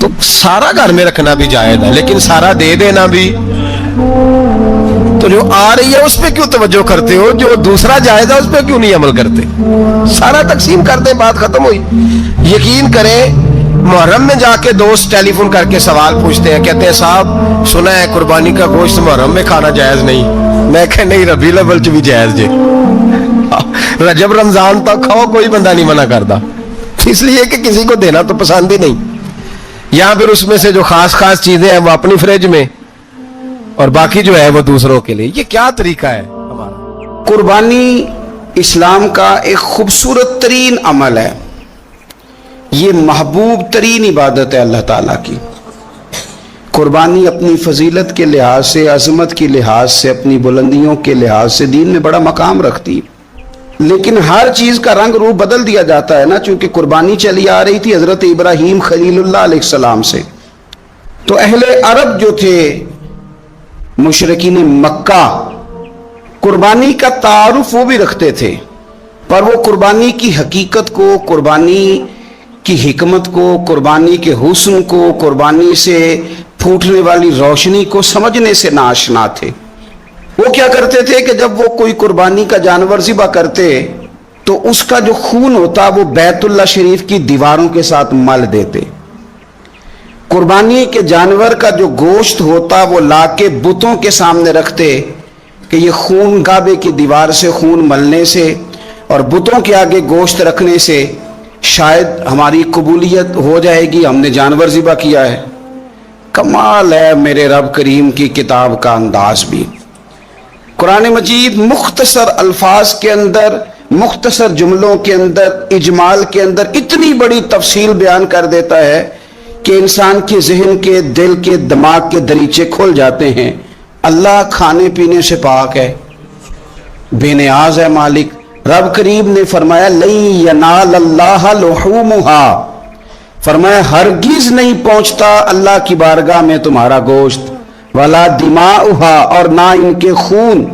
تو سارا گھر میں رکھنا بھی جائز ہے، لیکن سارا دے دینا بھی، تو جو آ رہی ہے اس پہ کیوں توجہ کرتے ہو؟ جو دوسرا جائز ہے اس پہ کیوں نہیں عمل کرتے؟ سارا تقسیم کرتے، بات ختم ہوئی۔ یقین کریں محرم میں جا کے دوست ٹیلی فون کر کے سوال پوچھتے ہیں، کہتے ہیں صاحب سنا ہے قربانی کا گوشت محرم میں کھانا جائز نہیں۔ میں کہ نہیں، ربیع الاول چ بھی جائز جے، رجب رمضان تک کھاؤ، کوئی بندہ نہیں منع کرتا، اس لیے کہ کسی کو دینا تو پسند ہی نہیں، یا پھر اس میں سے جو خاص خاص چیزیں ہیں وہ اپنی فریج میں، اور باقی جو ہے وہ دوسروں کے لیے۔ یہ کیا طریقہ ہے ہمارا؟ قربانی اسلام کا ایک خوبصورت ترین عمل ہے، یہ محبوب ترین عبادت ہے اللہ تعالیٰ کی۔ قربانی اپنی فضیلت کے لحاظ سے، عظمت کے لحاظ سے، اپنی بلندیوں کے لحاظ سے دین میں بڑا مقام رکھتی ہے، لیکن ہر چیز کا رنگ روپ بدل دیا جاتا ہے نا، چونکہ قربانی چلی آ رہی تھی حضرت ابراہیم خلیل اللہ علیہ السلام سے، تو اہل عرب جو تھے مشرکین مکہ قربانی کا تعارف وہ بھی رکھتے تھے، پر وہ قربانی کی حقیقت کو، قربانی کی حکمت کو، قربانی کے حسن کو، قربانی سے پھوٹنے والی روشنی کو سمجھنے سے ناآشنا تھے۔ وہ کیا کرتے تھے کہ جب وہ کوئی قربانی کا جانور ذبح کرتے تو اس کا جو خون ہوتا وہ بیت اللہ شریف کی دیواروں کے ساتھ مل دیتے، قربانی کے جانور کا جو گوشت ہوتا وہ لا کے بتوں کے سامنے رکھتے کہ یہ خون کعبے کی دیوار سے خون ملنے سے اور بتوں کے آگے گوشت رکھنے سے شاید ہماری قبولیت ہو جائے گی، ہم نے جانور ذبح کیا ہے۔ کمال ہے میرے رب کریم کی کتاب کا انداز بھی۔ قرآن مجید مختصر الفاظ کے اندر، مختصر جملوں کے اندر، اجمال کے اندر اتنی بڑی تفصیل بیان کر دیتا ہے کہ انسان کے ذہن کے، دل کے، دماغ کے دریچے کھل جاتے ہیں۔ اللہ کھانے پینے سے پاک ہے، بے نیاز ہے مالک۔ رب کریم نے فرمایا لَن يَنَالَ اللَّهَ لُحُومُهَا، فرمایا ہرگز نہیں پہنچتا اللہ کی بارگاہ میں تمہارا گوشت، وَلَا دِمَاؤُهَا، اور نہ ان کے خون،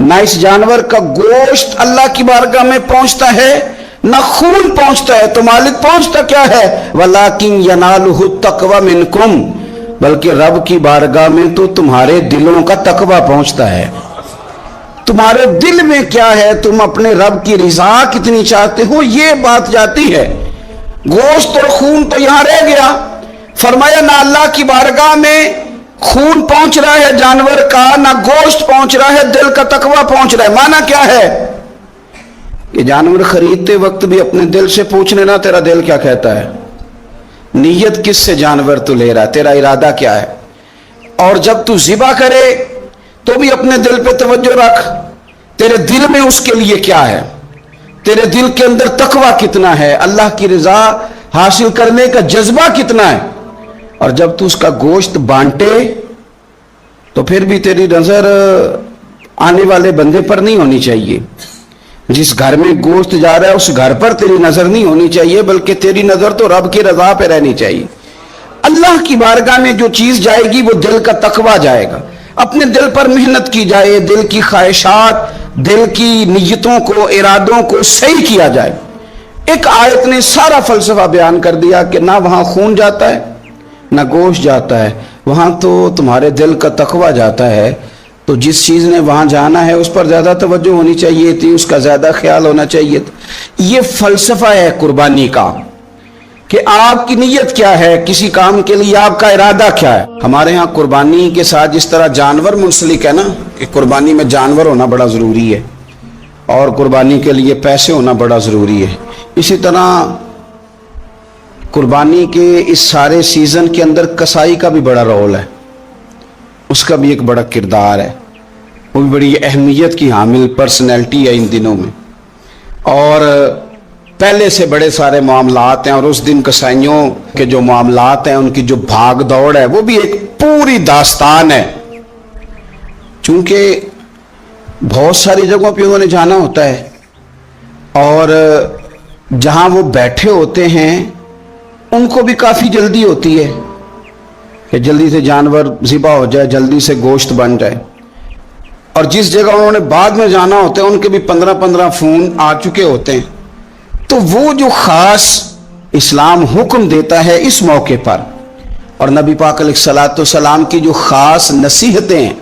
نہ اس جانور کا گوشت اللہ کی بارگاہ میں پہنچتا ہے، نہ خون پہنچتا ہے، تو مالک پہنچتا کیا ہے؟ وَلَٰكِن يَنَالُهُ التَّقْوَىٰ مِنْكُمْ، بلکہ رب کی بارگاہ میں تو تمہارے دلوں کا تقویٰ پہنچتا ہے۔ تمہارے دل میں کیا ہے، تم اپنے رب کی رضا کتنی چاہتے ہو، یہ بات جاتی ہے۔ گوشت اور خون تو یہاں رہ گیا، فرمایا نہ اللہ کی بارگاہ میں خون پہنچ رہا ہے جانور کا، نہ گوشت پہنچ رہا ہے، دل کا تقویٰ پہنچ رہا ہے۔ معنی کیا ہے؟ کہ جانور خریدتے وقت بھی اپنے دل سے پوچھ لینا تیرا دل کیا کہتا ہے، نیت کس سے جانور تو لے رہا ہے، تیرا ارادہ کیا ہے، اور جب تو ذبح کرے تو بھی اپنے دل پہ توجہ رکھ، تیرے دل میں اس کے لیے کیا ہے، تیرے دل کے اندر تقویٰ کتنا ہے، اللہ کی رضا حاصل کرنے کا جذبہ کتنا ہے۔ اور جب تو اس کا گوشت بانٹے تو پھر بھی تیری نظر آنے والے بندے پر نہیں ہونی چاہیے، جس گھر میں گوشت جا رہا ہے اس گھر پر تیری نظر نہیں ہونی چاہیے، بلکہ تیری نظر تو رب کی رضا پہ رہنی چاہیے۔ اللہ کی بارگاہ میں جو چیز جائے گی وہ دل کا تقویٰ جائے گا، اپنے دل پر محنت کی جائے، دل کی خواہشات، دل کی نیتوں کو، ارادوں کو صحیح کیا جائے۔ ایک آیت نے سارا فلسفہ بیان کر دیا کہ نہ وہاں خون جاتا ہے نہ گوشت جاتا ہے، وہاں تو تمہارے دل کا تقویٰ جاتا ہے، تو جس چیز نے وہاں جانا ہے اس پر زیادہ توجہ ہونی چاہیے تھی، اس کا زیادہ خیال ہونا چاہیے تھا۔ یہ فلسفہ ہے قربانی کا، کہ آپ کی نیت کیا ہے، کسی کام کے لیے آپ کا ارادہ کیا ہے۔ ہمارے ہاں قربانی کے ساتھ جس طرح جانور منسلک ہے نا، کہ قربانی میں جانور ہونا بڑا ضروری ہے اور قربانی کے لیے پیسے ہونا بڑا ضروری ہے، اسی طرح قربانی کے اس سارے سیزن کے اندر کسائی کا بھی بڑا رول ہے، اس کا بھی ایک بڑا کردار ہے، وہ بھی بڑی اہمیت کی حامل پرسنالٹی ہے ان دنوں میں، اور پہلے سے بڑے سارے معاملات ہیں، اور اس دن کسائیوں کے جو معاملات ہیں ان کی جو بھاگ دوڑ ہے وہ بھی ایک پوری داستان ہے، چونکہ بہت ساری جگہوں پہ انہوں نے جانا ہوتا ہے، اور جہاں وہ بیٹھے ہوتے ہیں ان کو بھی کافی جلدی ہوتی ہے کہ جلدی سے جانور ذبح ہو جائے، جلدی سے گوشت بن جائے، اور جس جگہ انہوں نے بعد میں جانا ہوتا ہے ان کے بھی 15 فون آ چکے ہوتے ہیں۔ تو وہ جو خاص اسلام حکم دیتا ہے اس موقع پر اور نبی پاک علیہ السلام کی جو خاص نصیحتیں ہیں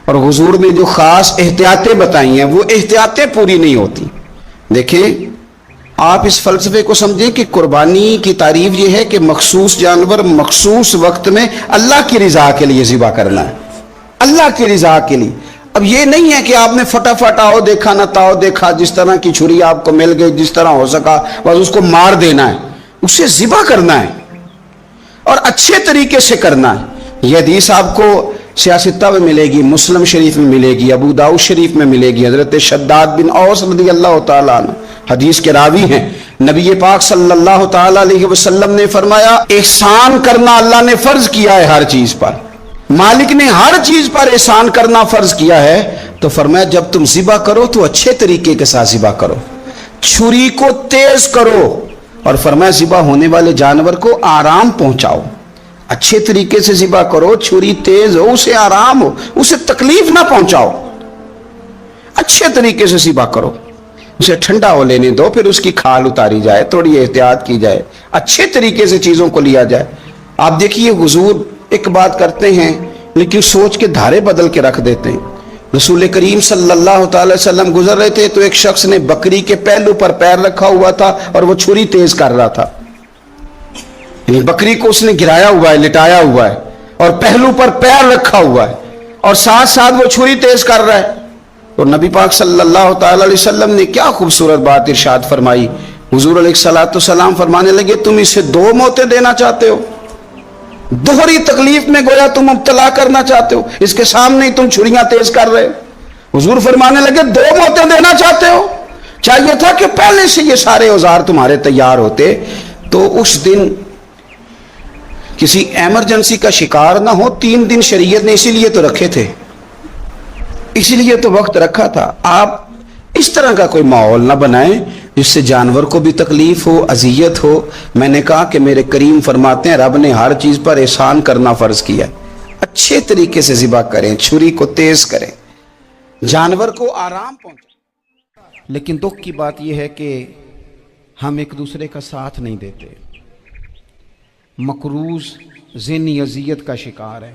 اور حضور نے جو خاص احتیاطیں بتائی ہیں وہ احتیاطیں پوری نہیں ہوتی. دیکھیں آپ اس فلسفے کو سمجھیں کہ قربانی کی تعریف یہ ہے کہ مخصوص جانور مخصوص وقت میں اللہ کی رضا کے لیے ذبح کرنا ہے, اللہ کی رضا کے لیے. اب یہ نہیں ہے کہ آپ نے فٹافٹ آؤ دیکھا نہ تاؤ دیکھا, جس طرح کی چھری آپ کو مل گئی جس طرح ہو سکا بس اس کو مار دینا ہے, اسے ذبح کرنا ہے اور اچھے طریقے سے کرنا ہے. یہ حدیث آپ کو سیاستہ میں ملے گی, مسلم شریف میں ملے گی, ابو داؤد شریف میں ملے گی. حضرت شداد بن اوس رضی اللہ تعالیٰ عنہ حدیث کے راوی ہیں. نبی پاک صلی اللہ تعالیٰ علیہ وسلم نے فرمایا احسان کرنا اللہ نے فرض کیا ہے ہر چیز پر, مالک نے ہر چیز پر احسان کرنا فرض کیا ہے. تو فرمایا جب تم ذبح کرو تو اچھے طریقے کے ساتھ ذبح کرو, چھری کو تیز کرو, اور فرمایا ذبح ہونے والے جانور کو آرام پہنچاؤ. اچھے طریقے سے ذبح کرو, چھری تیز ہو, اسے آرام ہو, اسے تکلیف نہ پہنچاؤ. اچھے طریقے سے ذبح کرو, اسے ٹھنڈا ہو لینے دو, پھر اس کی کھال اتاری جائے, تھوڑی احتیاط کی جائے, اچھے طریقے سے چیزوں کو لیا جائے. آپ دیکھیے حضور ایک بات کرتے ہیں لیکن سوچ کے دھارے بدل کے رکھ دیتے ہیں. رسول کریم صلی اللہ تعالی وسلم گزر رہے تھے تو ایک شخص نے بکری کے پہلو پر پیر رکھا ہوا تھا اور وہ چھری تیز کر رہا تھا. یعنی بکری کو اس نے گرایا ہوا ہے, لٹایا ہوا ہے اور پہلو پر پیر رکھا ہوا ہے اور ساتھ ساتھ وہ چھری تیز کر رہا ہے. اور نبی پاک صلی اللہ تعالی علیہ وسلم نے کیا خوبصورت بات ارشاد فرمائی. حضور علیہ السلام فرمانے لگے تم اسے 2 موتیں دینا چاہتے ہو, دوہری تکلیف میں گویا تم مبتلا کرنا چاہتے ہو, اس کے سامنے ہی تم چھریاں تیز کر رہے ہو. حضور فرمانے لگے 2 موتیں دینا چاہتے ہو, چاہیے تھا کہ پہلے سے یہ سارے اوزار تمہارے تیار ہوتے تو اس دن کسی ایمرجنسی کا شکار نہ ہو. 3 دن شریعت نے اسی لیے تو رکھے تھے, اسی لیے تو وقت رکھا تھا. آپ اس طرح کا کوئی ماحول نہ بنائیں جس سے جانور کو بھی تکلیف ہو, اذیت ہو. میں نے کہا کہ میرے کریم فرماتے ہیں رب نے ہر چیز پر احسان کرنا فرض کیا. اچھے طریقے سے ذبح کریں, چھری کو تیز کریں, جانور کو آرام پہنچائیں. لیکن دکھ کی بات یہ ہے کہ ہم ایک دوسرے کا ساتھ نہیں دیتے, مقروض ذہنی اذیت کا شکار ہے.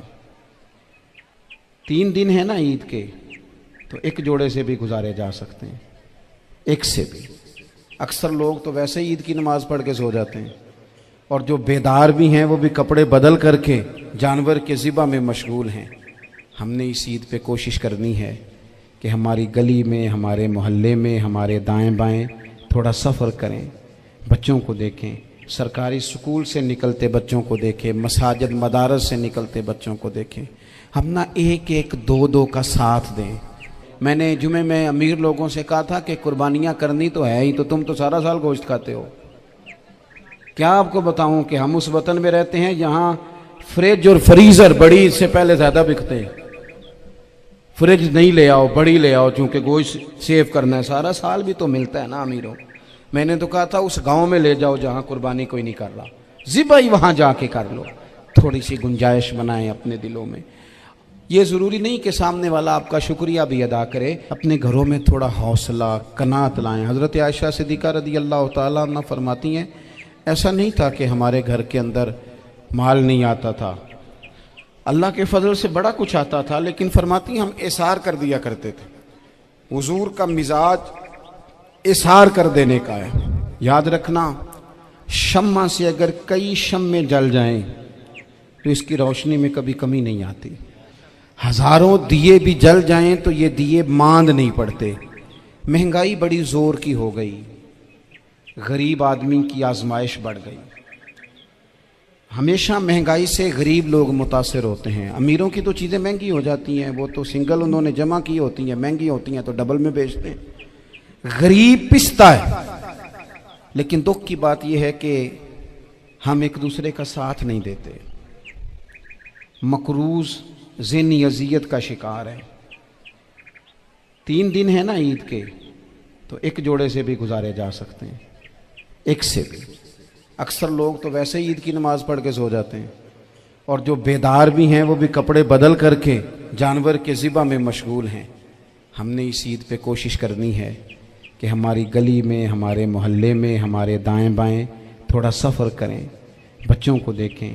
3 دن ہے نا عید کے, تو ایک جوڑے سے بھی گزارے جا سکتے ہیں, ایک سے بھی. اکثر لوگ تو ویسے ہی عید کی نماز پڑھ کے سو جاتے ہیں, اور جو بیدار بھی ہیں وہ بھی کپڑے بدل کر کے جانور کے ذبح میں مشغول ہیں. ہم نے اس عید پہ کوشش کرنی ہے کہ ہماری گلی میں, ہمارے محلے میں, ہمارے دائیں بائیں تھوڑا سفر کریں, بچوں کو دیکھیں, سرکاری سکول سے نکلتے بچوں کو دیکھیں, مساجد مدارس سے نکلتے بچوں کو دیکھیں. ہم نہ 1-1 2-2 کا ساتھ دیں. میں نے جمعے میں امیر لوگوں سے کہا تھا کہ قربانیاں کرنی تو ہے ہی, تو تم تو سارا سال گوشت کھاتے ہو. کیا آپ کو بتاؤں کہ ہم اس وطن میں رہتے ہیں جہاں فریج اور فریزر بڑی عید سے پہلے زیادہ بکتے ہیں. فریج نہیں لے آؤ, بڑی لے آؤ, چونکہ گوشت سیو کرنا ہے, سارا سال بھی تو ملتا ہے نا امیروں. میں نے تو کہا تھا اس گاؤں میں لے جاؤ جہاں قربانی کوئی نہیں کر رہا, ذبح ہی وہاں جا کے کر لو. تھوڑی سی گنجائش بنائیں اپنے دلوں میں. یہ ضروری نہیں کہ سامنے والا آپ کا شکریہ بھی ادا کرے, اپنے گھروں میں تھوڑا حوصلہ قناعت لائیں. حضرت عائشہ صدیقہ رضی اللہ تعالیٰ عنہ فرماتی ہیں ایسا نہیں تھا کہ ہمارے گھر کے اندر مال نہیں آتا تھا, اللہ کے فضل سے بڑا کچھ آتا تھا, لیکن فرماتی ہیں ہم احسار کر دیا کرتے تھے. حضور کا مزاج احسار کر دینے کا ہے. یاد رکھنا, شمع سے اگر کئی شمعیں جل جائیں تو اس کی روشنی میں کبھی کمی نہیں آتی. ہزاروں دیے بھی جل جائیں تو یہ دیے ماند نہیں پڑتے. مہنگائی بڑی زور کی ہو گئی, غریب آدمی کی آزمائش بڑھ گئی. ہمیشہ مہنگائی سے غریب لوگ متاثر ہوتے ہیں. امیروں کی تو چیزیں مہنگی ہو جاتی ہیں, وہ تو سنگل انہوں نے جمع کی ہوتی ہیں, مہنگی ہوتی ہیں تو ڈبل میں بیچتے ہیں. غریب پستا ہے. لیکن دکھ کی بات یہ ہے کہ ہم ایک دوسرے کا ساتھ نہیں دیتے, مقروض ذہنی اذیت کا شکار ہے. 3 دن ہے نا عید کے, تو ایک جوڑے سے بھی گزارے جا سکتے ہیں, ایک سے بھی. اکثر لوگ تو ویسے ہی عید کی نماز پڑھ کے سو جاتے ہیں, اور جو بیدار بھی ہیں وہ بھی کپڑے بدل کر کے جانور کے ذبح میں مشغول ہیں. ہم نے اس عید پہ کوشش کرنی ہے کہ ہماری گلی میں, ہمارے محلے میں, ہمارے دائیں بائیں تھوڑا سفر کریں, بچوں کو دیکھیں,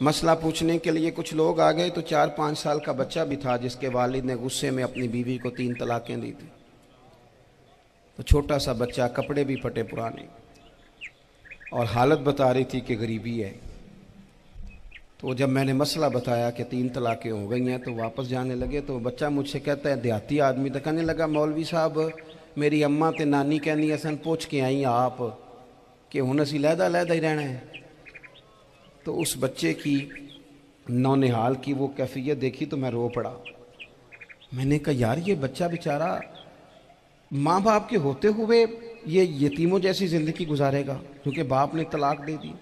مسئلہ پوچھنے کے لیے کچھ لوگ آ گئے تو 4-5 سال کا بچہ بھی تھا جس کے والد نے غصے میں اپنی بیوی کو 3 طلاقیں دی تھی. تو چھوٹا سا بچہ، کپڑے بھی پھٹے پرانے، اور حالت بتا رہی تھی کہ غریبی ہے. تو جب میں نے مسئلہ بتایا کہ 3 طلاقیں ہو گئی ہیں تو واپس جانے لگے، تو بچہ مجھ سے کہتا ہے، دیہاتی آدمی تو کہنے لگا، مولوی صاحب میری اماں تے نانی کہنی اسن پوچھ کے آئی آپ کہ ہن اسی لہدا لہدا ہی رہنا ہے. تو اس بچے کی نونہال کی وہ کیفیت دیکھی تو میں رو پڑا. میں نے کہا یار یہ بچہ بیچارہ ماں باپ کے ہوتے ہوئے یہ یتیموں جیسی زندگی گزارے گا کیونکہ باپ نے طلاق دے دی.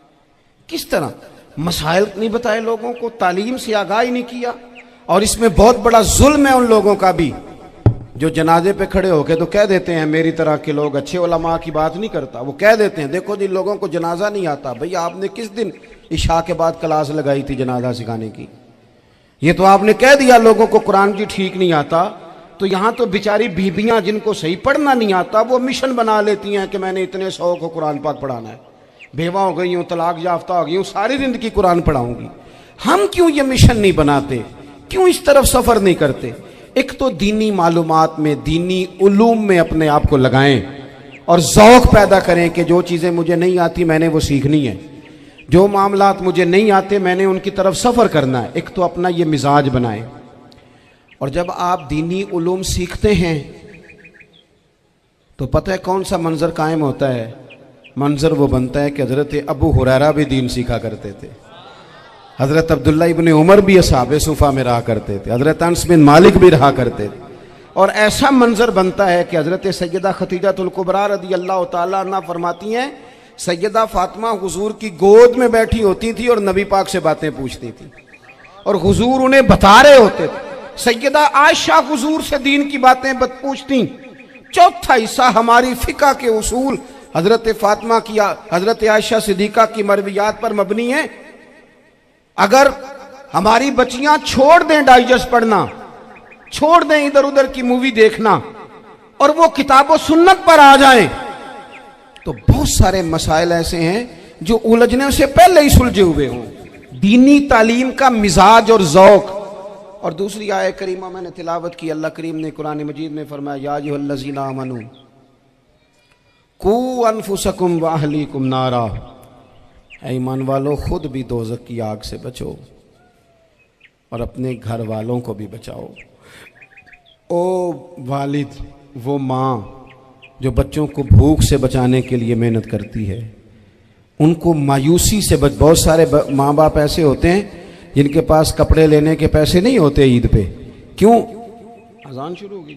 کس طرح مسائل نہیں بتائے لوگوں کو، تعلیم سے آگاہی نہیں کیا. اور اس میں بہت بڑا ظلم ہے ان لوگوں کا بھی جو جنازے پہ کھڑے ہو کے تو کہہ دیتے ہیں، میری طرح کے لوگ اچھے علماء کی بات نہیں کرتا، وہ کہہ دیتے ہیں دیکھو جن لوگوں کو جنازہ نہیں آتا. بھئی آپ نے کس دن عشاء کے بعد کلاس لگائی تھی جنازہ سکھانے کی؟ یہ تو آپ نے کہہ دیا لوگوں کو قرآن کی ٹھیک نہیں آتا. تو یہاں تو بیچاری بیبیاں جن کو صحیح پڑھنا نہیں آتا وہ مشن بنا لیتی ہیں کہ میں نے اتنے 100 کو قرآن پاک پڑھانا ہے، بیوہ ہو گئی ہوں، طلاق یافتہ ہو گئی ہوں، ساری زندگی قرآن پڑھاؤں گی. ہم کیوں یہ مشن نہیں بناتے؟ کیوں اس طرف سفر نہیں کرتے؟ ایک تو دینی معلومات میں، دینی علوم میں اپنے آپ کو لگائیں اور ذوق پیدا کریں کہ جو چیزیں مجھے نہیں آتی میں نے وہ سیکھنی ہے، جو معاملات مجھے نہیں آتے میں نے ان کی طرف سفر کرنا ہے. ایک تو اپنا یہ مزاج بنائیں. اور جب آپ دینی علوم سیکھتے ہیں تو پتہ ہے کون سا منظر قائم ہوتا ہے؟ منظر وہ بنتا ہے کہ حضرت ابو ہریرہ بھی دین سیکھا کرتے تھے، حضرت عبداللہ ابن عمر بھی اصحاب صفہ میں رہا کرتے تھے، حضرت انس بن مالک بھی رہا کرتے تھے. اور ایسا منظر بنتا ہے کہ حضرت سیدہ خدیجہ الکبریٰ رضی اللہ تعالیٰ عنہ فرماتی ہیں سیدہ فاطمہ حضور کی گود میں بیٹھی ہوتی تھی اور نبی پاک سے باتیں پوچھتی تھی اور حضور انہیں بتا رہے ہوتے تھے. سیدہ عائشہ حضور سے دین کی باتیں پوچھتی. چوتھا حصہ ہماری فقہ کے اصول حضرت فاطمہ کی، حضرت عائشہ صدیقہ کی مرویات پر مبنی ہیں. اگر ہماری بچیاں چھوڑ دیں ڈائجسٹ پڑھنا، چھوڑ دیں ادھر ادھر کی مووی دیکھنا اور وہ کتاب و سنت پر آ جائیں تو بہت سارے مسائل ایسے ہیں جو الجھنے سے پہلے ہی سلجھے ہوئے ہوں. دینی تعلیم کا مزاج اور ذوق. اور دوسری آیہ کریمہ میں نے تلاوت کی، اللہ کریم نے قرآن مجید میں فرمایا یا ایھا الذین آمنوا قوا انفسکم واہلیکم نارا، اے ایمان والو خود بھی دوزخ کی آگ سے بچو اور اپنے گھر والوں کو بھی بچاؤ. او والد، وہ ماں جو بچوں کو بھوک سے بچانے کے لیے محنت کرتی ہے، ان کو مایوسی سے بہت سارے ماں باپ ایسے ہوتے ہیں جن کے پاس کپڑے لینے کے پیسے نہیں ہوتے عید پہ. کیوں؟ اذان شروع ہوگی.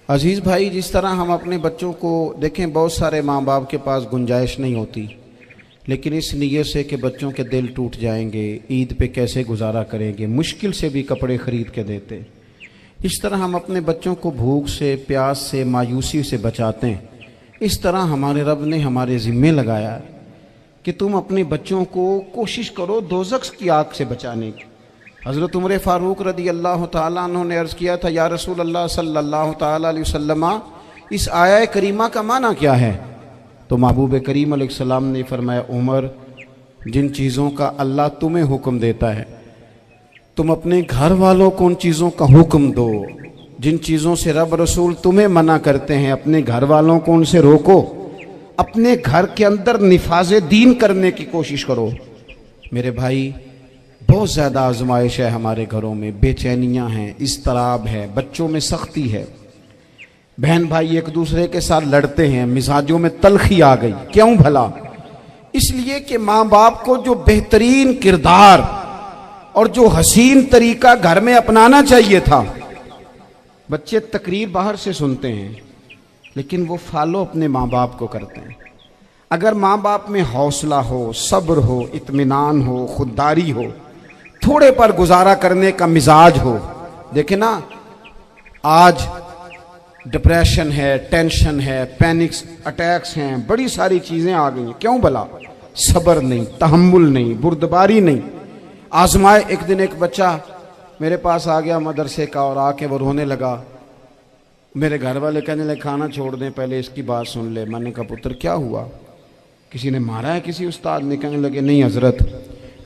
عزیز بھائی، جس طرح ہم اپنے بچوں کو دیکھیں، بہت سارے ماں باپ کے پاس گنجائش نہیں ہوتی، لیکن اس نیت سے کہ بچوں کے دل ٹوٹ جائیں گے، عید پہ کیسے گزارا کریں گے، مشکل سے بھی کپڑے خرید کے دیتے. اس طرح ہم اپنے بچوں کو بھوک سے، پیاس سے، مایوسی سے بچاتے ہیں. اس طرح ہمارے رب نے ہمارے ذمے لگایا کہ تم اپنے بچوں کو کوشش کرو دوزخ کی آگ سے بچانے کی. حضرت عمر فاروق رضی اللہ تعالیٰ عنہ نے عرض کیا تھا یا رسول اللہ صلی اللہ تعالیٰ علیہ وسلم، اس آیہ کریمہ کا معنی کیا ہے؟ تو محبوب کریم علیہ السلام نے فرمایا عمر، جن چیزوں کا اللہ تمہیں حکم دیتا ہے تم اپنے گھر والوں کو ان چیزوں کا حکم دو، جن چیزوں سے رب رسول تمہیں منع کرتے ہیں اپنے گھر والوں کو ان سے روکو، اپنے گھر کے اندر نفاذ دین کرنے کی کوشش کرو. میرے بھائی، بہت زیادہ آزمائش ہے ہمارے گھروں میں، بے چینیاں ہیں، اضطراب ہے، بچوں میں سختی ہے، بہن بھائی ایک دوسرے کے ساتھ لڑتے ہیں، مزاجوں میں تلخی آ گئی. کیوں بھلا؟ اس لیے کہ ماں باپ کو جو بہترین کردار اور جو حسین طریقہ گھر میں اپنانا چاہیے تھا. بچے تقریر باہر سے سنتے ہیں لیکن وہ فالو اپنے ماں باپ کو کرتے ہیں. اگر ماں باپ میں حوصلہ ہو، صبر ہو، اطمینان ہو، خودداری ہو، تھوڑے پر گزارا کرنے کا مزاج ہو. دیکھیں نا، آج ڈپریشن ہے، ٹینشن ہے، پینکس اٹیکس ہیں، بڑی ساری چیزیں آ گئی ہیں. کیوں بھلا؟ صبر نہیں، تحمل نہیں، بردباری نہیں. آزمائے. ایک دن ایک بچہ میرے پاس آ گیا مدرسے کا اور آ کے وہ رونے لگا. میرے گھر والے کہنے لگے کھانا چھوڑ دیں، پہلے اس کی بات سن لے. میں نے کہا پتر کیا ہوا؟ کسی نے مارا ہے؟ کسی استاد نے؟ کہنے لگے نہیں حضرت،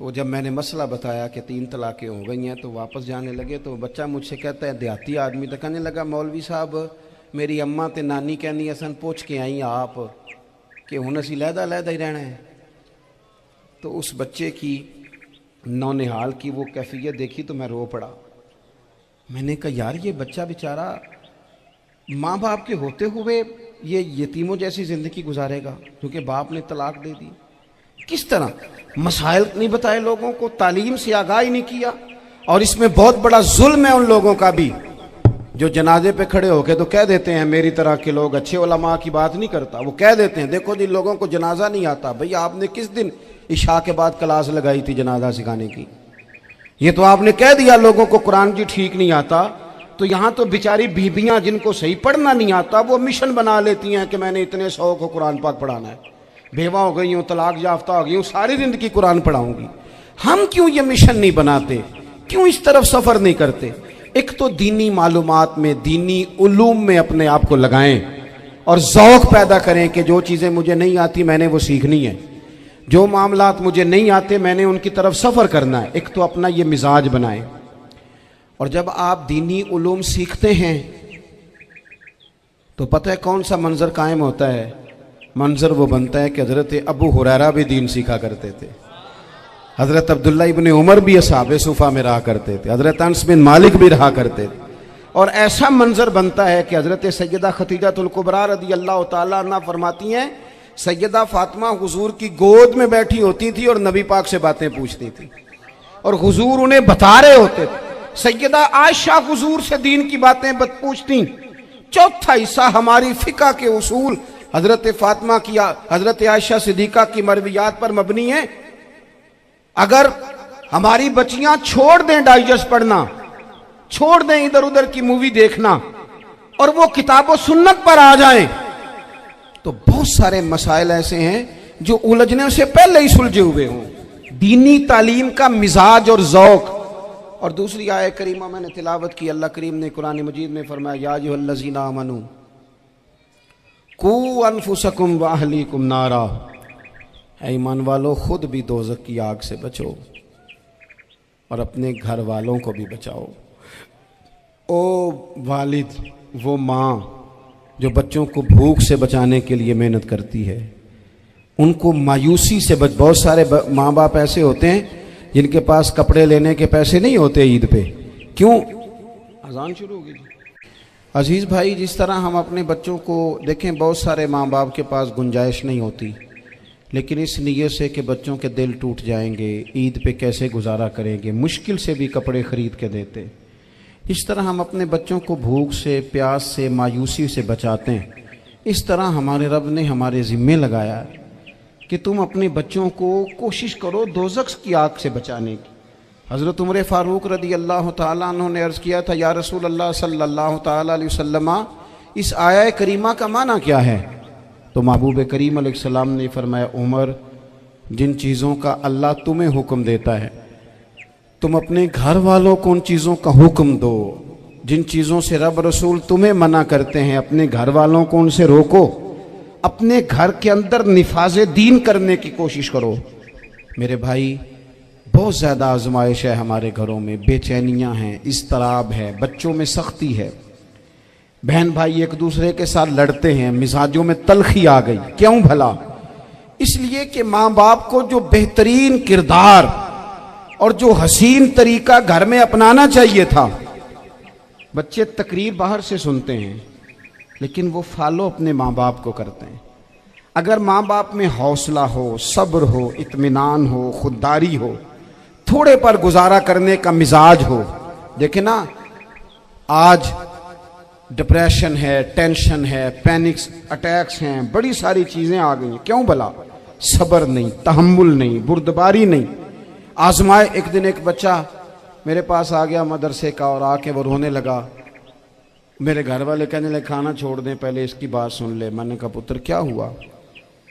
تو جب میں نے مسئلہ بتایا کہ 3 طلاقیں ہو گئی ہیں تو واپس جانے لگے، تو بچہ مجھ سے کہتا ہے دیہاتی آدمی تو کہنے لگا مولوی صاحب میری اماں تے نانی کہنی اسن پوچھ کے آئی آپ کہ ہن اسی لہدا ہی رہنا ہے۔ تو اس بچے کی نونہال کی وہ کیفیت دیکھی تو میں رو پڑا۔ میں نے کہا یار یہ بچہ بیچارہ ماں باپ کے ہوتے ہوئے یہ یتیموں جیسی زندگی گزارے گا کیونکہ باپ نے طلاق دے دی۔ کس طرح مسائل نہیں بتائے لوگوں کو، تعلیم سے آگاہی نہیں کیا۔ اور اس میں بہت بڑا ظلم ہے ان لوگوں کا بھی جو جنازے پہ کھڑے ہو کے تو کہہ دیتے ہیں میری طرح کے لوگ اچھے علماء کی بات نہیں کرتا، وہ کہہ دیتے ہیں دیکھو جن لوگوں کو جنازہ نہیں آتا، بھئی آپ نے کس دن عشاء کے بعد کلاس لگائی تھی جنازہ سکھانے کی؟ یہ تو آپ نے کہہ دیا لوگوں کو قرآن جی ٹھیک نہیں آتا، تو یہاں تو بیچاری بیویاں جن کو صحیح پڑھنا نہیں آتا وہ مشن بنا لیتی ہیں کہ میں نے اتنے 100 کو قرآن پاک پڑھانا ہے، بیوہ ہو گئی ہوں، طلاق یافتہ ہو گئی ہوں، ساری زندگی قرآن پڑھاؤں گی۔ ہم کیوں یہ مشن نہیں بناتے؟ کیوں اس طرف سفر نہیں کرتے؟ ایک تو دینی معلومات میں، دینی علوم میں اپنے آپ کو لگائیں اور ذوق پیدا کریں کہ جو چیزیں مجھے نہیں آتی میں نے وہ سیکھنی ہے، جو معاملات مجھے نہیں آتے میں نے ان کی طرف سفر کرنا ہے۔ ایک تو اپنا یہ مزاج بنائیں، اور جب آپ دینی علوم سیکھتے ہیں تو پتہ ہے کون سا منظر قائم ہوتا ہے؟ منظر وہ بنتا ہے کہ حضرت ابو ہریرہ بھی دین سیکھا کرتے تھے، حضرت عبداللہ ابن عمر بھی اصحاب صفہ میں رہا کرتے تھے، حضرت انس بن مالک بھی رہا کرتے تھے، اور ایسا منظر بنتا ہے کہ حضرت سیدہ خدیجہ الکبریٰ رضی اللہ تعالیٰ عنہ فرماتی ہیں سیدہ فاطمہ حضور کی گود میں بیٹھی ہوتی تھی اور نبی پاک سے باتیں پوچھتی تھی اور حضور انہیں بتا رہے ہوتے تھے۔ سیدہ عائشہ حضور سے دین کی باتیں پوچھتی۔ چوتھا حصہ ہماری فقہ کے اصول حضرت فاطمہ کی، حضرت عائشہ صدیقہ کی مرویات پر مبنی ہیں۔ اگر ہماری بچیاں چھوڑ دیں ڈائجسٹ پڑھنا، چھوڑ دیں ادھر ادھر کی مووی دیکھنا اور وہ کتاب و سنت پر آ جائیں تو بہت سارے مسائل ایسے ہیں جو الجھنے سے پہلے ہی سلجھے ہوئے ہوں۔ دینی تعلیم کا مزاج اور ذوق۔ اور دوسری آیت کریمہ میں نے تلاوت کی، اللہ کریم نے قرآن مجید میں فرمایا یا ایھا الذین آمنوا قوا انفسکم واہلیکم نارا، اے ایمان والو خود بھی دوزخ کی آگ سے بچو اور اپنے گھر والوں کو بھی بچاؤ۔ او والد، وہ ماں جو بچوں کو بھوک سے بچانے کے لیے محنت کرتی ہے، ان کو مایوسی سے بہت سارے ماں باپ ایسے ہوتے ہیں جن کے پاس کپڑے لینے کے پیسے نہیں ہوتے عید پہ۔ کیوں؟ اذان شروع ہوگی۔ عزیز بھائی، جس طرح ہم اپنے بچوں کو دیکھیں، بہت سارے ماں باپ کے پاس گنجائش نہیں ہوتی، لیکن اس نیت سے کہ بچوں کے دل ٹوٹ جائیں گے، عید پہ کیسے گزارا کریں گے، مشکل سے بھی کپڑے خرید کے دیتے۔ اس طرح ہم اپنے بچوں کو بھوک سے، پیاس سے، مایوسی سے بچاتے ہیں، اس طرح ہمارے رب نے ہمارے ذمے لگایا ہے کہ تم اپنے بچوں کو کوشش کرو دوزخ کی آگ سے بچانے کی۔ حضرت عمر فاروق رضی اللہ تعالیٰ عنہ نے عرض کیا تھا یا رسول اللہ صلی اللہ تعالیٰ علیہ وسلم، اس آیہ کریمہ کا معنی کیا ہے؟ تو محبوب کریم علیہ السلام نے فرمایا عمر، جن چیزوں کا اللہ تمہیں حکم دیتا ہے تم اپنے گھر والوں کو ان چیزوں کا حکم دو، جن چیزوں سے رب رسول تمہیں منع کرتے ہیں اپنے گھر والوں کو ان سے روکو، اپنے گھر کے اندر نفاذ دین کرنے کی کوشش کرو۔ میرے بھائی، بہت زیادہ آزمائش ہے ہمارے گھروں میں، بے چینیاں ہیں، اضطراب ہے، بچوں میں سختی ہے، بہن بھائی ایک دوسرے کے ساتھ لڑتے ہیں، مزاجوں میں تلخی آ گئی۔ کیوں بھلا؟ اس لیے کہ ماں باپ کو جو بہترین کردار اور جو حسین طریقہ گھر میں اپنانا چاہیے تھا، بچے تقریر باہر سے سنتے ہیں لیکن وہ فالو اپنے ماں باپ کو کرتے ہیں۔ اگر ماں باپ میں حوصلہ ہو، صبر ہو، اطمینان ہو، خودداری ہو، تھوڑے پر گزارا کرنے کا مزاج ہو۔ دیکھیں نا، آج ڈپریشن ہے، ٹینشن ہے، پینکس اٹیکس ہیں، بڑی ساری چیزیں آ گئی ہیں۔ کیوں بھلا؟ صبر نہیں، تحمل نہیں، بردباری نہیں۔ آزمائے ایک دن ایک بچہ میرے پاس آ گیا مدرسے کا اور آ کے وہ رونے لگا۔ میرے گھر والے کہنے لگے کھانا چھوڑ دیں، پہلے اس کی بات سن لے۔ میں نے کہا پتر کیا ہوا؟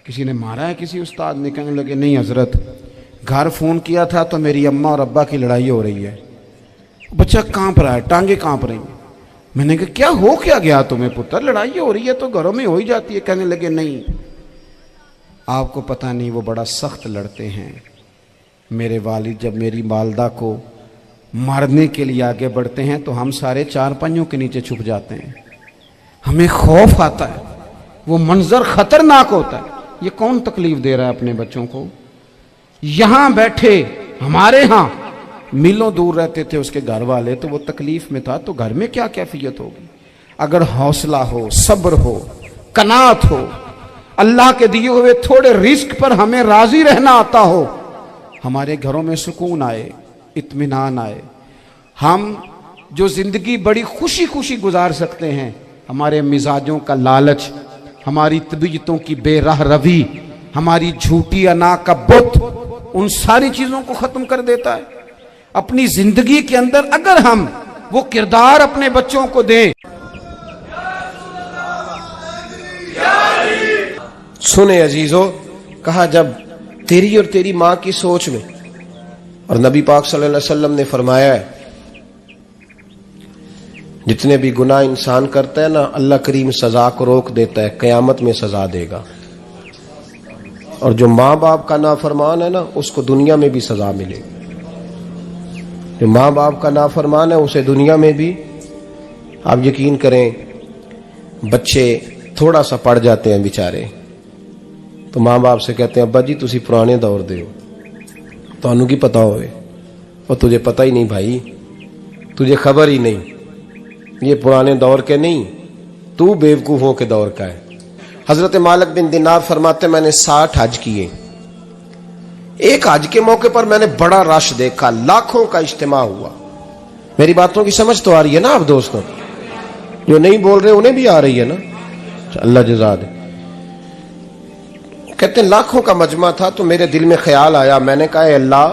کسی نے مارا ہے کسی استاد نے؟ کہنے لگے نہیں حضرت، گھر فون کیا تھا تو میری اماں اور ابا کی لڑائی ہو رہی ہے۔ بچہ کانپ رہا ہے، ٹانگیں کانپ رہی ہیں۔ میں نے کہا کیا ہو کیا گیا تمہیں پتر؟ لڑائی ہو رہی ہے تو گھروں میں ہو ہی جاتی ہے۔ کہنے لگے نہیں، آپ کو پتہ نہیں، وہ بڑا سخت لڑتے ہیں، میرے والد جب میری والدہ کو مارنے کے لیے آگے بڑھتے ہیں تو ہم سارے چارپائیوں کے نیچے چھپ جاتے ہیں، ہمیں خوف آتا ہے، وہ منظر خطرناک ہوتا ہے۔ یہ کون تکلیف دے رہا ہے اپنے بچوں کو؟ یہاں بیٹھے ہمارے ہاں میلوں دور رہتے تھے اس کے گھر والے، تو وہ تکلیف میں تھا، تو گھر میں کیا کیفیت ہوگی؟ اگر حوصلہ ہو، صبر ہو، قناعت ہو، اللہ کے دیے ہوئے تھوڑے رزق پر ہمیں راضی رہنا آتا ہو، ہمارے گھروں میں سکون آئے، اطمینان آئے، ہم جو زندگی بڑی خوشی خوشی گزار سکتے ہیں، ہمارے مزاجوں کا لالچ، ہماری طبیعتوں کی بے راہ روی، ہماری جھوٹی انا کا بت، ان ساری چیزوں کو ختم کر دیتا ہے۔ اپنی زندگی کے اندر اگر ہم وہ کردار اپنے بچوں کو دیں۔ سنے عزیزو، کہا جب تیری اور تیری ماں کی سوچ میں، اور نبی پاک صلی اللہ علیہ وسلم نے فرمایا ہے جتنے بھی گناہ انسان کرتا ہے نا، اللہ کریم سزا کو روک دیتا ہے، قیامت میں سزا دے گا، اور جو ماں باپ کا نافرمان ہے نا اس کو دنیا میں بھی سزا ملے گی۔ جو ماں باپ کا نافرمان ہے اسے دنیا میں بھی، آپ یقین کریں بچے تھوڑا سا پڑ جاتے ہیں بیچارے، تو ماں باپ سے کہتے ہیں ابا جی تسی پرانے دور دے ہو، تو انہوں کی پتا ہوئے، اور تجھے پتہ ہی نہیں بھائی، تجھے خبر ہی نہیں، یہ پرانے دور کے نہیں، تو بیوقوفوں کے دور کا ہے۔ حضرت مالک بن دینار فرماتے میں نے 60 حج کیے، ایک حج کے موقع پر میں نے بڑا رش دیکھا، لاکھوں کا اجتماع ہوا۔ میری باتوں کی سمجھ تو آ رہی ہے نا آپ دوستوں؟ جو نہیں بول رہے انہیں بھی آ رہی ہے نا؟ اللہ جزا دے۔ کہتے ہیں لاکھوں کا مجمع تھا، تو میرے دل میں خیال آیا، میں نے کہا اے اللہ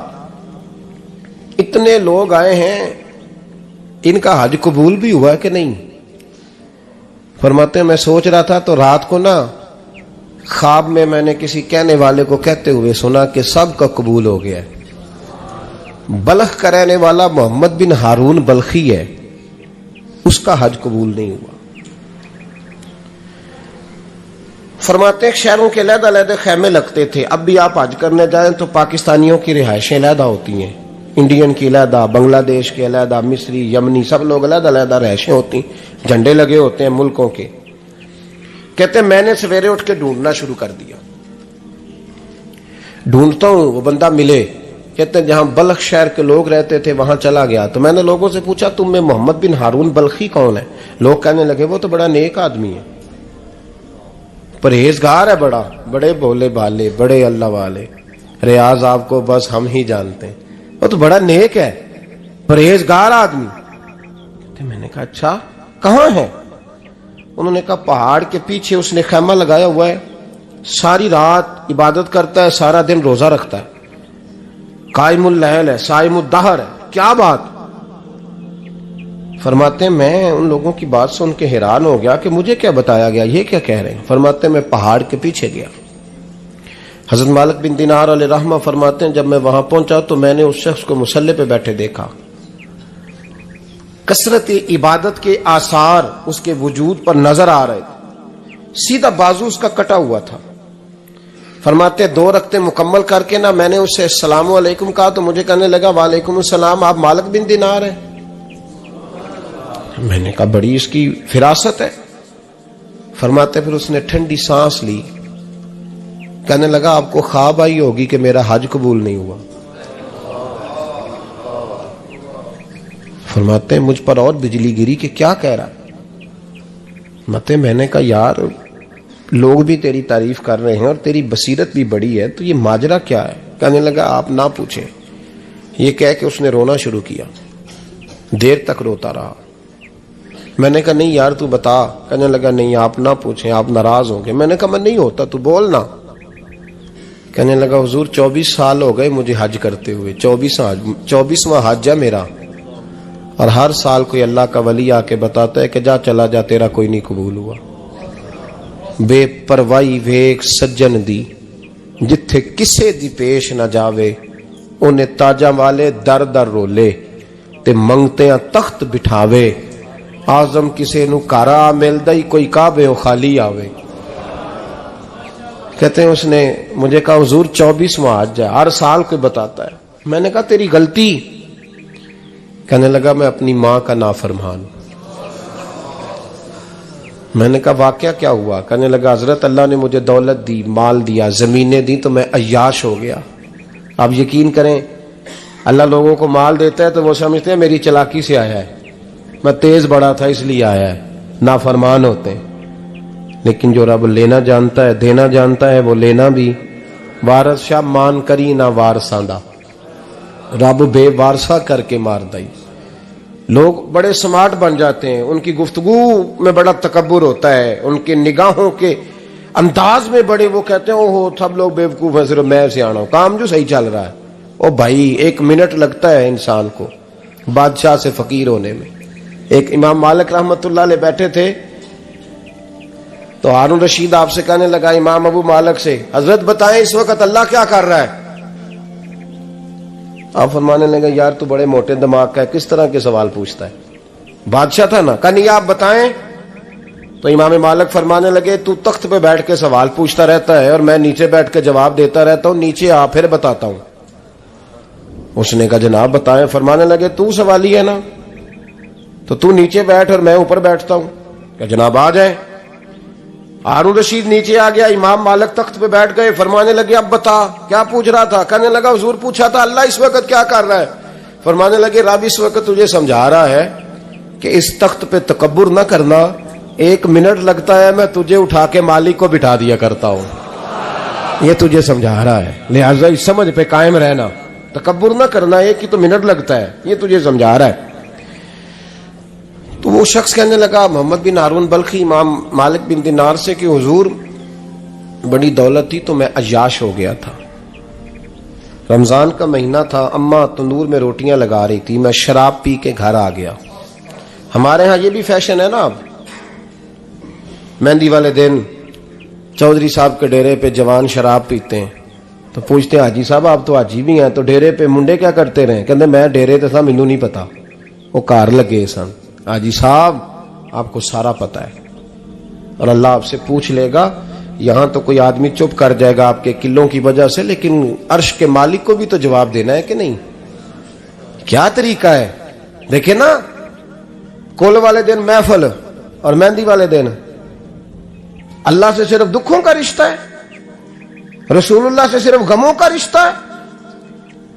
اتنے لوگ آئے ہیں، ان کا حج قبول بھی ہوا ہے کہ نہیں؟ فرماتے ہیں میں سوچ رہا تھا تو رات کو نا خواب میں نے کسی کہنے والے کو کہتے ہوئے سنا کہ سب کا قبول ہو گیا ہے۔ بلخ کا رہنے والا محمد بن ہارون بلخی ہے، اس کا حج قبول نہیں ہوا۔ فرماتے ہیں شہروں کے علیحدہ علیحدہ خیمے لگتے تھے، اب بھی آپ حج کرنے جائیں تو پاکستانیوں کی رہائشیں علیحدہ ہوتی ہیں، انڈین کی علیحدہ، بنگلہ دیش کے علیحدہ، مصری، یمنی، سب لوگ علیحدہ علیحدہ رہائشیں ہوتی ہیں، جھنڈے لگے ہوتے ہیں ملکوں کے۔ کہتے ہیں میں نے سویرے اٹھ کے ڈھونڈنا شروع کر دیا، ڈھونڈتا ہوں وہ بندہ ملے۔ کہتے ہیں جہاں بلخ شہر کے لوگ رہتے تھے وہاں چلا گیا، تو میں نے لوگوں سے پوچھا تم میں محمد بن ہارون بلخی کون ہے؟ لوگ کہنے لگے وہ تو بڑا نیک آدمی ہے، پرہیزگار ہے، بڑے بولے بالے، بڑے اللہ والے، ریاض آپ کو بس ہم ہی جانتے ہیں، وہ تو بڑا نیک ہے، پرہیزگار آدمی۔ میں نے کہا اچھا کہاں ہے؟ انہوں نے کہا پہاڑ کے پیچھے اس نے خیمہ لگایا ہوا ہے، ساری رات عبادت کرتا ہے، سارا دن روزہ رکھتا ہے، قائم اللیل ہے، صائم الدہر ہے۔ کیا بات؟ فرماتے ہیں میں ان لوگوں کی بات سن کے حیران ہو گیا کہ مجھے کیا بتایا گیا، یہ کیا کہہ رہے ہیں؟ فرماتے ہیں میں پہاڑ کے پیچھے گیا۔ حضرت مالک بن دینار علیہ رحمہ فرماتے ہیں جب میں وہاں پہنچا تو میں نے اس شخص کو مصلی پہ بیٹھے دیکھا، کثرت عبادت کے آثار اس کے وجود پر نظر آ رہے تھے، سیدھا بازو اس کا کٹا ہوا تھا۔ فرماتے 2 رکعتیں مکمل کر کے نا میں نے اسے السلام علیکم کہا تو مجھے کہنے لگا وعلیکم السلام، آپ مالک بن دینار ہیں؟ میں نے کہا بڑی اس کی فراست ہے۔ فرماتے پھر اس نے ٹھنڈی سانس لی، کہنے لگا آپ کو خواب آئی ہوگی کہ میرا حج قبول نہیں ہوا۔ فرماتے ہیں مجھ پر اور بجلی گری کہ کیا کہہ رہا؟ میں نے کہا یار لوگ بھی تیری تعریف کر رہے ہیں اور تیری بصیرت بھی بڑی ہے، تو یہ ماجرا کیا ہے؟ کہنے لگا آپ نہ پوچھیں۔ یہ کہہ کے اس نے رونا شروع کیا، دیر تک روتا رہا۔ میں نے کہا نہیں یار تو بتا۔ کہنے لگا نہیں آپ نہ پوچھیں، آپ ناراض ہوں گے۔ میں نے کہا میں نہیں ہوتا، تو بولنا۔ کہنے لگا حضور 24 سال ہو گئے مجھے حج کرتے ہوئے، 24واں حج ہے میرا، اور ہر سال کوئی اللہ کا ولی آ کے بتاتا ہے کہ جا چلا جا تیرا کوئی نہیں قبول ہوا۔ بے پروائی ویک سجن دی جتھے کسے دی پیش نہ جاوے، انہیں تاجاں والے در در رولے تے منگتیاں تخت بٹھاوے، آزم کسے نو کارا ملدا ہی کوئی کعبے خالی آوے۔ کہتے ہیں اس نے مجھے کہا حضور 24واں حج ہے، ہر سال کوئی بتاتا ہے۔ میں نے کہا تیری غلطی؟ کہنے لگا میں اپنی ماں کا نافرمان. میں نے کہا واقعہ کیا ہوا؟ کہنے لگا حضرت اللہ نے مجھے دولت دی، مال دیا، زمینیں دی تو میں عیاش ہو گیا. آپ یقین کریں اللہ لوگوں کو مال دیتا ہے تو وہ سمجھتے ہیں میری چلاکی سے آیا ہے، میں تیز بڑا تھا اس لیے آیا ہے. نافرمان ہوتے ہیں. لیکن جو رب لینا جانتا ہے، دینا جانتا ہے، وہ لینا بھی. وارث شاہ مان کری نہ وارثاں دا، رب بے وارثہ کر کے مار دائی. لوگ بڑے سمارٹ بن جاتے ہیں، ان کی گفتگو میں بڑا تکبر ہوتا ہے، ان کے نگاہوں کے انداز میں بڑے وہ کہتے ہیں اوہ سب لوگ بیوقوف ہیں صرف میں سیاںا ہوں، کام جو صحیح چل رہا ہے. او بھائی 1 منٹ لگتا ہے انسان کو بادشاہ سے فقیر ہونے میں. ایک امام مالک رحمت اللہ علیہ بیٹھے تھے تو ہارون رشید آپ سے کہنے لگا امام ابو مالک سے، حضرت بتائیں اس وقت اللہ کیا کر رہا ہے؟ آپ فرمانے لگے یار تو بڑے موٹے دماغ کا ہے، کس طرح کے سوال پوچھتا ہے؟ بادشاہ تھا نا. کہا نہیں آپ بتائیں. تو امام مالک فرمانے لگے تو تخت پہ بیٹھ کے سوال پوچھتا رہتا ہے اور میں نیچے بیٹھ کے جواب دیتا رہتا ہوں، نیچے آ پھر بتاتا ہوں. اس نے کہا جناب بتائیں. فرمانے لگے تو سوالی ہے نا، تو نیچے بیٹھ اور میں اوپر بیٹھتا ہوں. کہ جناب آ جائیں. ہارون رشید نیچے آ گیا، امام مالک تخت پہ بیٹھ گئے. فرمانے لگے اب بتا کیا پوچھ رہا تھا؟ کہنے لگا حضور پوچھا تھا اللہ اس وقت کیا کر رہا ہے. فرمانے لگے رب اس وقت تجھے سمجھا رہا ہے کہ اس تخت پہ تکبر نہ کرنا، 1 منٹ لگتا ہے میں تجھے اٹھا کے مالک کو بٹھا دیا کرتا ہوں. یہ تجھے سمجھا رہا ہے، لہٰذا اس سمجھ پہ قائم رہنا، تکبر نہ کرنا، 1 ہی تو منٹ لگتا ہے، یہ تجھے سمجھا رہا ہے. تو وہ شخص کہنے لگا محمد بن ہارون بلخی امام مالک بن دینار سے کہ حضور بڑی دولت تھی تو میں عیاش ہو گیا تھا. رمضان کا مہینہ تھا، اماں تندور میں روٹیاں لگا رہی تھی، میں شراب پی کے گھر آ گیا. ہمارے ہاں یہ بھی فیشن ہے نا، اب مہندی والے دن چودھری صاحب کے ڈیرے پہ جوان شراب پیتے ہیں تو پوچھتے ہیں حاجی صاحب آپ تو حاجی بھی ہیں تو ڈیرے پہ منڈے کیا کرتے رہے؟ کہتے میں ڈیرے تے تھا مینوں نہیں پتا، وہ کار لگے سن. حاجی صاحب آپ کو سارا پتا ہے اور اللہ آپ سے پوچھ لے گا. یہاں تو کوئی آدمی چپ کر جائے گا آپ کے قلوں کی وجہ سے، لیکن عرش کے مالک کو بھی تو جواب دینا ہے کہ نہیں؟ کیا طریقہ ہے؟ دیکھیں نا، کل والے دن محفل اور مہندی والے دن اللہ سے صرف دکھوں کا رشتہ ہے، رسول اللہ سے صرف غموں کا رشتہ ہے.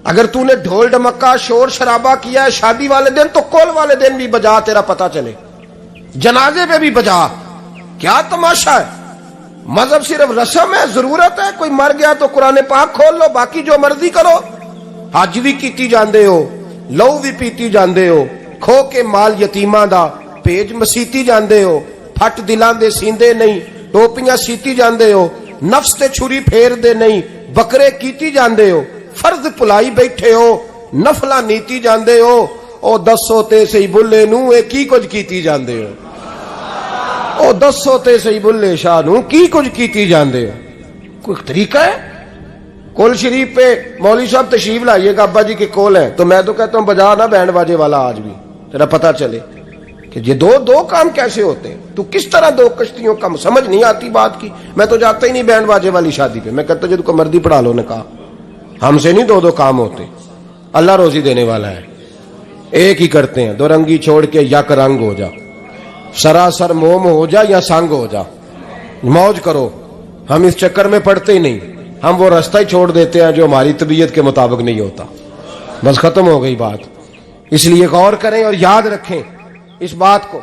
اگر تو نے ڈھول ڈمکا شور شرابہ کیا ہے شادی والے دن تو کل والے دن بھی بجا، تیرا پتہ چلے، جنازے پہ بھی بجا. کیا تماشا ہے؟ مذہب صرف رسم ہے، ضرورت ہے. کوئی مر گیا تو قرآن پاک کھول لو، باقی جو مرضی کرو. حج بھی کیتی جاندے ہو، لہو بھی پیتی جاندے ہو، کھو کے مال یتیماں دا پیج مسیتی جاندے ہو، پھٹ دلاں دے سیندے نہیں، ٹوپیاں سیتی جاندے ہو، نفس تے چھری پھیر دے نہیں، بکرے کیتی جاندے ہو، فرض پلائی بیٹھے ہو، نفلا نیتی جاندے ہو. او دسو تے سی بلے نو اے کی کچھ کیتی جاندے ہو، او دسو تے سی بلے شاہ نو کی کچھ کیتی جاندے ہو. کوئی طریقہ ہے؟ کول شریف پہ مولوی صاحب تشریف لائیے گا ابا جی کے کول ہیں تو میں تو کہتا ہوں بجا نا بینڈ باجے والا آج بھی، تیرا پتہ چلے کہ یہ دو کام کیسے ہوتے ہیں. تو کس طرح 2 کشتیوں کا سمجھ نہیں آتی بات کی. میں تو جاتا ہی نہیں بینڈ باجے والی شادی پہ، میں کہتا جب کو مردی پڑھا لو نے کہا ہم سے نہیں 2 کام ہوتے. اللہ روزی دینے والا ہے، ایک ہی کرتے ہیں. 2 رنگی چھوڑ کے یک رنگ ہو جا، سراسر موم ہو جا یا سنگ ہو جا، موج کرو. ہم اس چکر میں پڑتے ہی نہیں، ہم وہ راستہ ہی چھوڑ دیتے ہیں جو ہماری طبیعت کے مطابق نہیں ہوتا. بس ختم ہو گئی بات. اس لیے غور کریں اور یاد رکھیں اس بات کو.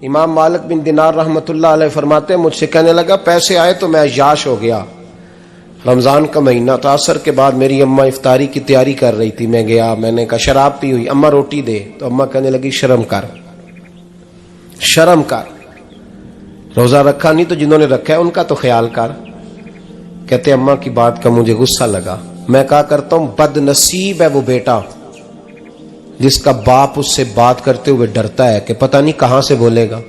امام مالک بن دینار رحمت اللہ علیہ فرماتے ہیں مجھ سے کہنے لگا پیسے آئے تو میں عیاش ہو گیا. رمضان کا مہینہ تھا، عصر کے بعد میری اماں افطاری کی تیاری کر رہی تھی. میں گیا، میں نے کہا شراب پی ہوئی، اماں روٹی دے. تو اماں کہنے لگی شرم کر، شرم کر، روزہ رکھا نہیں تو جنہوں نے رکھا ہے ان کا تو خیال کر. کہتے اماں کی بات کا مجھے غصہ لگا. میں کہا کرتا ہوں بد نصیب ہے وہ بیٹا جس کا باپ اس سے بات کرتے ہوئے ڈرتا ہے کہ پتہ نہیں کہاں سے بولے گا.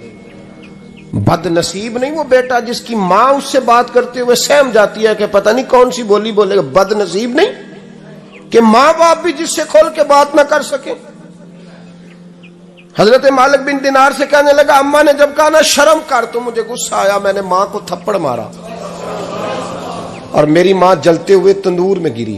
بد نصیب نہیں وہ بیٹا جس کی ماں اس سے بات کرتے ہوئے سہم جاتی ہے کہ پتہ نہیں کون سی بولی بولے گا. بد نصیب نہیں کہ ماں باپ بھی جس سے کھول کے بات نہ کر سکیں. حضرت مالک بن دینار سے کہنے لگا اماں نے جب کہا نا شرم کر تو مجھے غصہ آیا، میں نے ماں کو تھپڑ مارا اور میری ماں جلتے ہوئے تندور میں گری.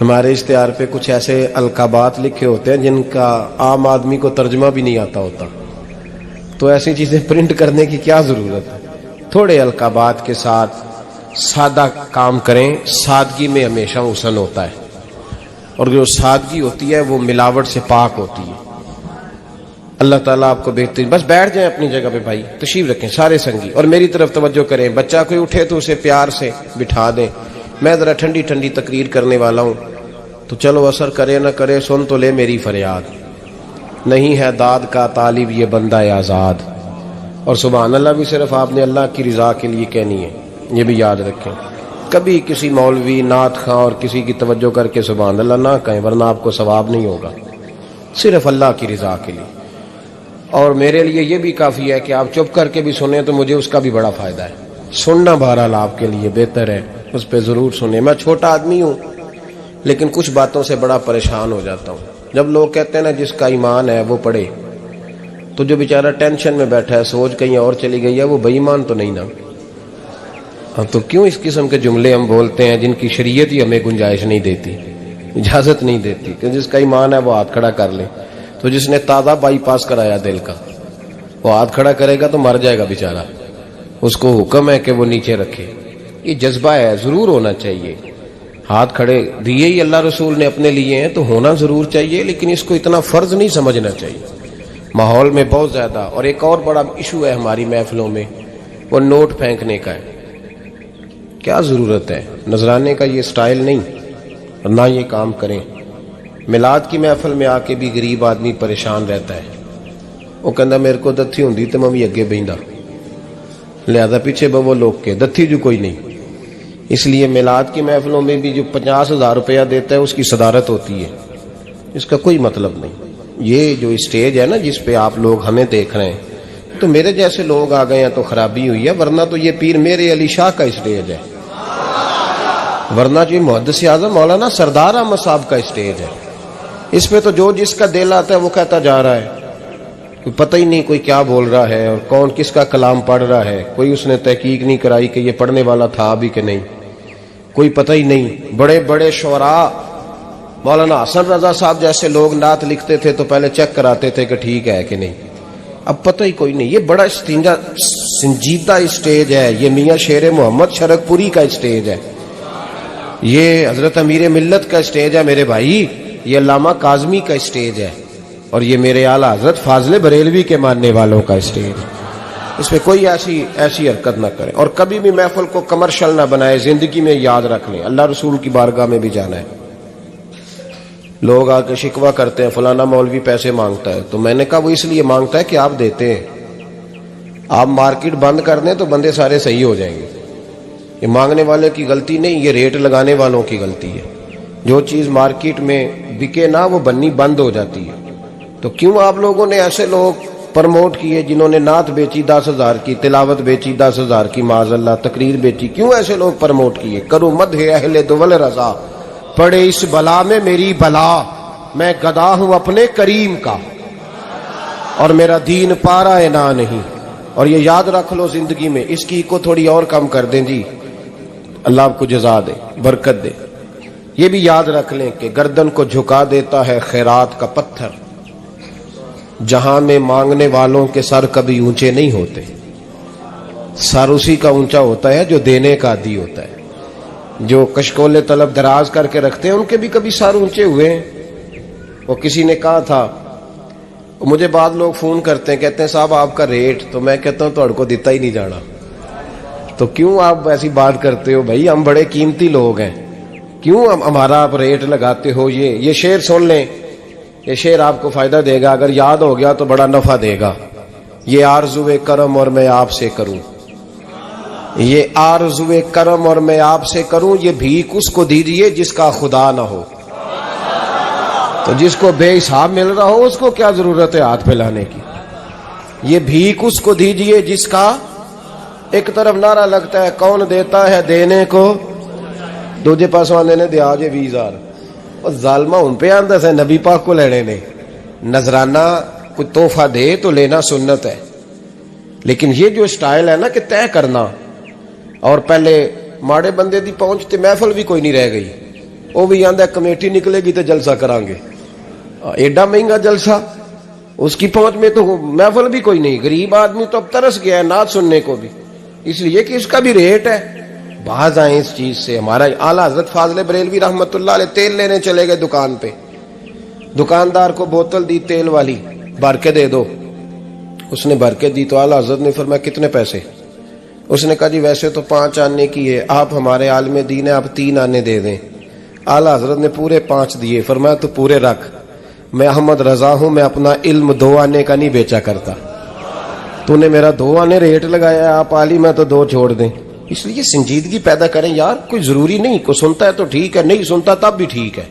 ہمارے اشتہار پہ کچھ ایسے القابات لکھے ہوتے ہیں جن کا عام آدمی کو ترجمہ بھی نہیں آتا ہوتا، تو ایسی چیزیں پرنٹ کرنے کی کیا ضرورت ہے؟ تھوڑے القابات کے ساتھ سادہ کام کریں، سادگی میں ہمیشہ حسن ہوتا ہے، اور جو سادگی ہوتی ہے وہ ملاوٹ سے پاک ہوتی ہے۔ اللہ تعالیٰ آپ کو بہترین، بس بیٹھ جائیں اپنی جگہ پہ بھائی، تشریف رکھیں سارے سنگی، اور میری طرف توجہ کریں۔ بچہ کوئی اٹھے تو اسے پیار سے بٹھا دیں، میں ذرا ٹھنڈی ٹھنڈی تقریر کرنے والا ہوں، تو چلو اثر کرے نہ کرے سن تو لے میری فریاد، نہیں ہے داد کا طالب یہ بندہ آزاد، اور سبحان اللہ بھی صرف آپ نے اللہ کی رضا کے لیے کہنی ہے، یہ بھی یاد رکھیں۔ کبھی کسی مولوی، نعت خواں اور کسی کی توجہ کر کے سبحان اللہ نہ کہیں، ورنہ آپ کو ثواب نہیں ہوگا، صرف اللہ کی رضا کے لیے۔ اور میرے لیے یہ بھی کافی ہے کہ آپ چپ کر کے بھی سنیں تو مجھے اس کا بھی بڑا فائدہ ہے، سننا بہرحال آپ کے لیے بہتر ہے، اس پہ ضرور سنیں۔ میں چھوٹا آدمی ہوں لیکن کچھ باتوں سے بڑا پریشان ہو جاتا ہوں۔ جب لوگ کہتے ہیں نا جس کا ایمان ہے وہ پڑھے، تو جو بیچارہ ٹینشن میں بیٹھا ہے، سوچ کہیں اور چلی گئی ہے، وہ بے ایمان تو نہیں نا؟ تو کیوں اس قسم کے جملے ہم بولتے ہیں جن کی شریعت ہی ہمیں گنجائش نہیں دیتی، اجازت نہیں دیتی کہ جس کا ایمان ہے وہ ہاتھ کھڑا کر لے۔ تو جس نے تازہ بائی پاس کرایا دل کا، وہ ہاتھ کھڑا کرے گا تو مر جائے گا بیچارہ، اس کو حکم ہے کہ وہ نیچے رکھے۔ یہ جذبہ ہے، ضرور ہونا چاہیے۔ ہاتھ کھڑے دیے ہی اللہ رسول نے اپنے لیے ہیں تو ہونا ضرور چاہیے، لیکن اس کو اتنا فرض نہیں سمجھنا چاہیے۔ ماحول میں بہت زیادہ، اور ایک اور بڑا ایشو ہے ہماری محفلوں میں، وہ نوٹ پھینکنے کا ہے۔ کیا ضرورت ہے؟ نذرانے کا یہ سٹائل نہیں، نہ یہ کام کریں۔ میلاد کی محفل میں آ کے بھی غریب آدمی پریشان رہتا ہے، وہ کہندا میرے کو دتھی ہوندی تے میں بھی اگے بہندا، لہذا پیچھے بو لوگ کے دتھی جو کوئی نہیں۔ اس لیے میلاد کی محفلوں میں بھی جو 50,000 روپیہ دیتا ہے اس کی صدارت ہوتی ہے، اس کا کوئی مطلب نہیں۔ یہ جو اسٹیج ہے نا جس پہ آپ لوگ ہمیں دیکھ رہے ہیں، تو میرے جیسے لوگ آ گئے ہیں تو خرابی ہوئی ہے، ورنہ تو یہ پیر میرے علی شاہ کا اسٹیج ہے، ورنہ جو محدث اعظم مولانا سردار احمد صاحب کا اسٹیج ہے۔ اس پہ تو جو جس کا دل آتا ہے وہ کہتا جا رہا ہے، کوئی پتہ ہی نہیں کوئی کیا بول رہا ہے اور کون کس کا کلام پڑھ رہا ہے، کوئی اس نے تحقیق نہیں کرائی کہ یہ پڑھنے والا تھا بھی کہ نہیں، کوئی پتہ ہی نہیں۔ بڑے بڑے شعراء، مولانا حسن رضا صاحب جیسے لوگ نعت لکھتے تھے تو پہلے چیک کراتے تھے کہ ٹھیک ہے کہ نہیں، اب پتہ ہی کوئی نہیں۔ یہ بڑا سنجیدہ اسٹیج ہے، یہ میاں شیر محمد شرک پوری کا اسٹیج ہے، یہ حضرت امیر ملت کا اسٹیج ہے میرے بھائی، یہ علامہ کاظمی کا اسٹیج ہے، اور یہ میرے اعلیٰ حضرت فاضل بریلوی کے ماننے والوں کا اسٹیج ہے۔ اس میں کوئی ایسی حرکت نہ کریں، اور کبھی بھی محفل کو کمرشل نہ بنائے۔ زندگی میں یاد رکھ لیں، اللہ رسول کی بارگاہ میں بھی جانا ہے۔ لوگ آ کے شکوہ کرتے ہیں فلانا مولوی پیسے مانگتا ہے، تو میں نے کہا وہ اس لیے مانگتا ہے کہ آپ دیتے ہیں۔ آپ مارکیٹ بند کر دیں تو بندے سارے صحیح ہو جائیں گے۔ یہ مانگنے والے کی غلطی نہیں، یہ ریٹ لگانے والوں کی غلطی ہے۔ جو چیز مارکیٹ میں بکے نہ وہ بننی بند ہو جاتی ہے۔ تو کیوں آپ لوگوں نے ایسے لوگ پرموٹ کیے جنہوں نے نعت بیچی 10,000 کی، تلاوت بیچی 10,000 کی، معاذ اللہ تقریر بیچی، کیوں ایسے لوگ پرموٹ کیے؟ کرو مدح اہل دول رضا، پڑے اس بلا میں میری بلا، میں گدا ہوں اپنے کریم کا، اور میرا دین پارا نہ نہیں۔ اور یہ یاد رکھ لو زندگی میں، اس کی کو تھوڑی اور کم کر دیں جی، اللہ آپ کو جزا دے، برکت دے۔ یہ بھی یاد رکھ لیں کہ گردن کو جھکا دیتا ہے خیرات کا پتھر، جہاں میں مانگنے والوں کے سر کبھی اونچے نہیں ہوتے، سر اسی کا اونچا ہوتا ہے جو دینے کا عادی ہوتا ہے۔ جو کشکول طلب دراز کر کے رکھتے ہیں ان کے بھی کبھی سر اونچے ہوئے ہیں۔ وہ کسی نے کہا تھا، مجھے بعض لوگ فون کرتے ہیں، کہتے ہیں صاحب آپ کا ریٹ، تو میں کہتا ہوں تہاڈے کو دیتا ہی نہیں جانا۔ تو کیوں آپ ایسی بات کرتے ہو بھائی؟ ہم بڑے قیمتی لوگ ہیں، کیوں ہمارا آپ ریٹ لگاتے ہو؟ یہ شعر سن لیں، یہ شعر آپ کو فائدہ دے گا، اگر یاد ہو گیا تو بڑا نفع دے گا۔ یہ آرزو کرم اور میں آپ سے کروں، یہ آرزو کرم اور میں آپ سے کروں، یہ بھیک اس کو دیجئے جس کا خدا نہ ہو۔ تو جس کو بے حساب مل رہا ہو اس کو کیا ضرورت ہے ہاتھ پھیلانے کی؟ یہ بھیک اس کو دیجئے جس کا، ایک طرف نعرہ لگتا ہے کون دیتا ہے دینے کو، دوجے پاس آنے نے دیا جے 20,000، اور ظالمہ ان پہ آندہ سے نبی پاک کو لینے نے۔ نذرانہ کوئی تحفہ دے تو لینا سنت ہے، لیکن یہ جو سٹائل ہے نا کہ طے کرنا، اور پہلے ماڑے بندے دی پہنچتے محفل بھی کوئی نہیں رہ گئی، وہ بھی آندا کمیٹی نکلے گی تو جلسہ کریں گے. ایڈا مہنگا جلسہ, اس کی پہنچ میں تو محفل بھی کوئی نہیں. غریب آدمی تو اب ترس گیا ہے نعت سننے کو بھی, اس لیے کہ اس کا بھی ریٹ ہے. باز آئیں اس چیز سے. ہمارا اعلیٰ حضرت فاضل بریلوی رحمت اللہ علیہ تیل لینے چلے گئے دکان پہ, دکاندار کو بوتل دی تیل والی, بھر کے دے دو. اس نے بھر کے دی تو اعلیٰ حضرت نے فرمایا کتنے پیسے؟ اس نے کہا جی ویسے تو 5 آنے کی ہے, آپ ہمارے عالم دین ہیں, آپ 3 آنے دے دیں. اعلیٰ حضرت نے پورے 5 دیے. فرمایا تو پورے رکھ, میں احمد رضا ہوں, میں اپنا علم 2 آنے کا نہیں بیچا کرتا. تو نے میرا 2 آنے ریٹ لگایا, آپ عالم ہے تو 2 چھوڑ دیں. اس لیے سنجیدگی پیدا کریں یار. کوئی ضروری نہیں, کوئی سنتا ہے تو ٹھیک ہے, نہیں سنتا تب بھی ٹھیک ہے.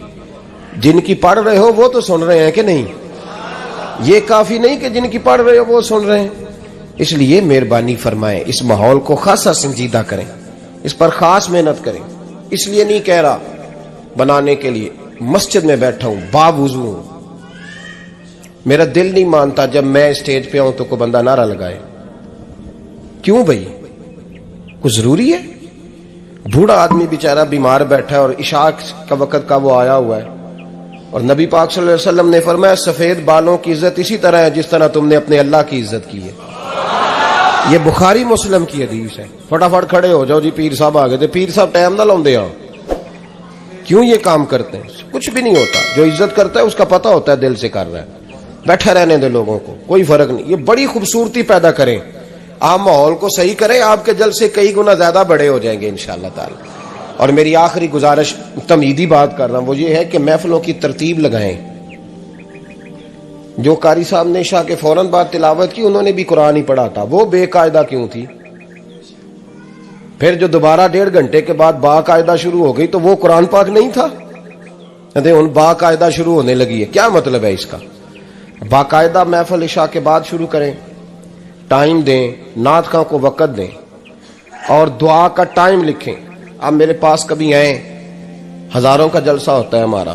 جن کی پڑھ رہے ہو وہ تو سن رہے ہیں کہ نہیں, یہ کافی نہیں کہ جن کی پڑھ رہے ہو وہ سن رہے ہیں. اس لیے مہربانی فرمائیں, اس ماحول کو خاصا سنجیدہ کریں, اس پر خاص محنت کریں. اس لیے نہیں کہہ رہا بنانے کے لیے, مسجد میں بیٹھا ہوں باوضو ہوں, میرا دل نہیں مانتا جب میں اسٹیج پہ آؤں تو کوئی بندہ نعرہ لگائے. کیوں بھائی, کچھ ضروری ہے؟ بوڑھا آدمی بیچارہ بیمار بیٹھا ہے اور عشاء کا وقت کا وہ آیا ہوا ہے, اور نبی پاک صلی اللہ علیہ وسلم نے فرمایا سفید بالوں کی عزت اسی طرح ہے جس طرح تم نے اپنے اللہ کی عزت کی ہے. یہ بخاری مسلم کی حدیث ہے. فٹافٹ کھڑے ہو جاؤ جی, پیر صاحب آ گئے تھے, پیر صاحب ٹائم نہ لاؤں دے. کیوں یہ کام کرتے ہیں؟ کچھ بھی نہیں ہوتا. جو عزت کرتا ہے اس کا پتہ ہوتا ہے دل سے کر رہا ہے. بیٹھے رہنے دے لوگوں کو, کوئی فرق نہیں. یہ بڑی خوبصورتی پیدا کریں, آپ ماحول کو صحیح کریں, آپ کے جلسے کئی گنا زیادہ بڑے ہو جائیں گے انشاءاللہ تعالی. اور میری آخری گزارش, تمہیدی بات کر رہا ہوں, وہ یہ ہے کہ محفلوں کی ترتیب لگائیں. جو قاری صاحب نے عشاء کے فوراً بعد تلاوت کی, انہوں نے بھی قرآن ہی پڑھا تھا. وہ بے قاعدہ کیوں تھی؟ پھر جو دوبارہ 1.5 گھنٹے کے بعد باقاعدہ شروع ہو گئی تو وہ قرآن پاک نہیں تھا. ان باقاعدہ شروع ہونے لگی ہے, کیا مطلب ہے اس کا؟ باقاعدہ محفل عشاء کے بعد شروع کریں, ٹائم دیں, نعت خواں کو وقت دیں, اور دعا کا ٹائم لکھیں. آپ میرے پاس کبھی آئیں, ہزاروں کا جلسہ ہوتا ہے ہمارا,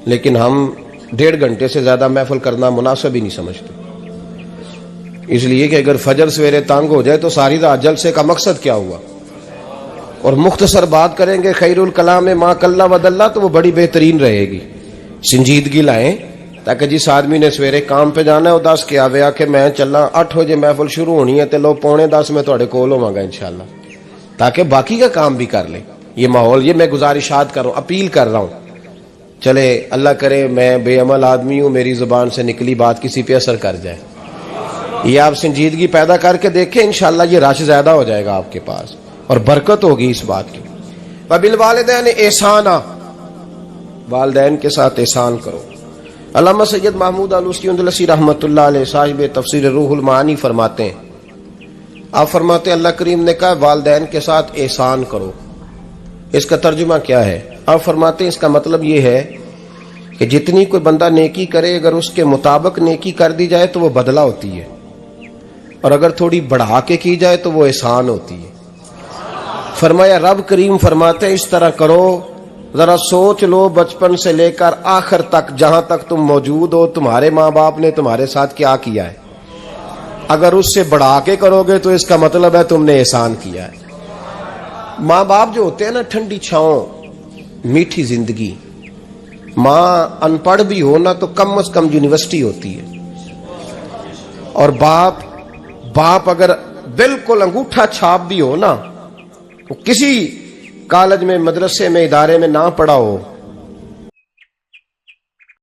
لیکن ہم 1.5 گھنٹے سے زیادہ محفل کرنا مناسب ہی نہیں سمجھتے. اس لیے کہ اگر فجر سویرے تانگ ہو جائے تو ساری رات جلسے کا مقصد کیا ہوا. اور مختصر بات کریں گے, خیر الکلام ما قل و دل, تو وہ بڑی بہترین رہے گی. سنجیدگی لائیں تاکہ جس آدمی نے سویرے کام پہ جانا ہے وہ 10 کے آوے آ کہ میں چلنا 8 بجے محفل شروع ہونی ہے تے لو 9:45 میں تھوڑے کول ہوواں گا انشاءاللہ, تاکہ باقی کا کام بھی کر لیں. یہ ماحول, یہ میں گزارشات کر رہا ہوں, اپیل کر رہا ہوں. چلے اللہ کرے میں بے عمل آدمی ہوں, میری زبان سے نکلی بات کسی پہ اثر کر جائے. یہ آپ سنجیدگی پیدا کر کے دیکھیں, انشاءاللہ یہ رش زیادہ ہو جائے گا آپ کے پاس, اور برکت ہوگی اس بات کی. وبالوالدین احسانا, والدین کے ساتھ احسان کرو. علامہ سید محمود آلوسی اندلسی رحمۃ اللہ علیہ صاحب تفسیر روح المعانی فرماتے ہیں, آپ فرماتے ہیں اللہ کریم نے کہا والدین کے ساتھ احسان کرو. اس کا ترجمہ کیا ہے؟ آپ فرماتے ہیں اس کا مطلب یہ ہے کہ جتنی کوئی بندہ نیکی کرے, اگر اس کے مطابق نیکی کر دی جائے تو وہ بدلہ ہوتی ہے, اور اگر تھوڑی بڑھا کے کی جائے تو وہ احسان ہوتی ہے. فرمایا رب کریم فرماتے ہیں اس طرح کرو, ذرا سوچ لو بچپن سے لے کر آخر تک جہاں تک تم موجود ہو تمہارے ماں باپ نے تمہارے ساتھ کیا کیا ہے. اگر اس سے بڑھا کے کرو گے تو اس کا مطلب ہے تم نے احسان کیا ہے. ماں باپ جو ہوتے ہیں نا, ٹھنڈی چھاؤں, میٹھی زندگی. ماں ان پڑھ بھی ہو نا تو کم از کم یونیورسٹی ہوتی ہے, اور باپ اگر بالکل انگوٹھا چھاپ بھی ہو نا, کسی کالج میں مدرسے میں ادارے میں نہ پڑھا ہو,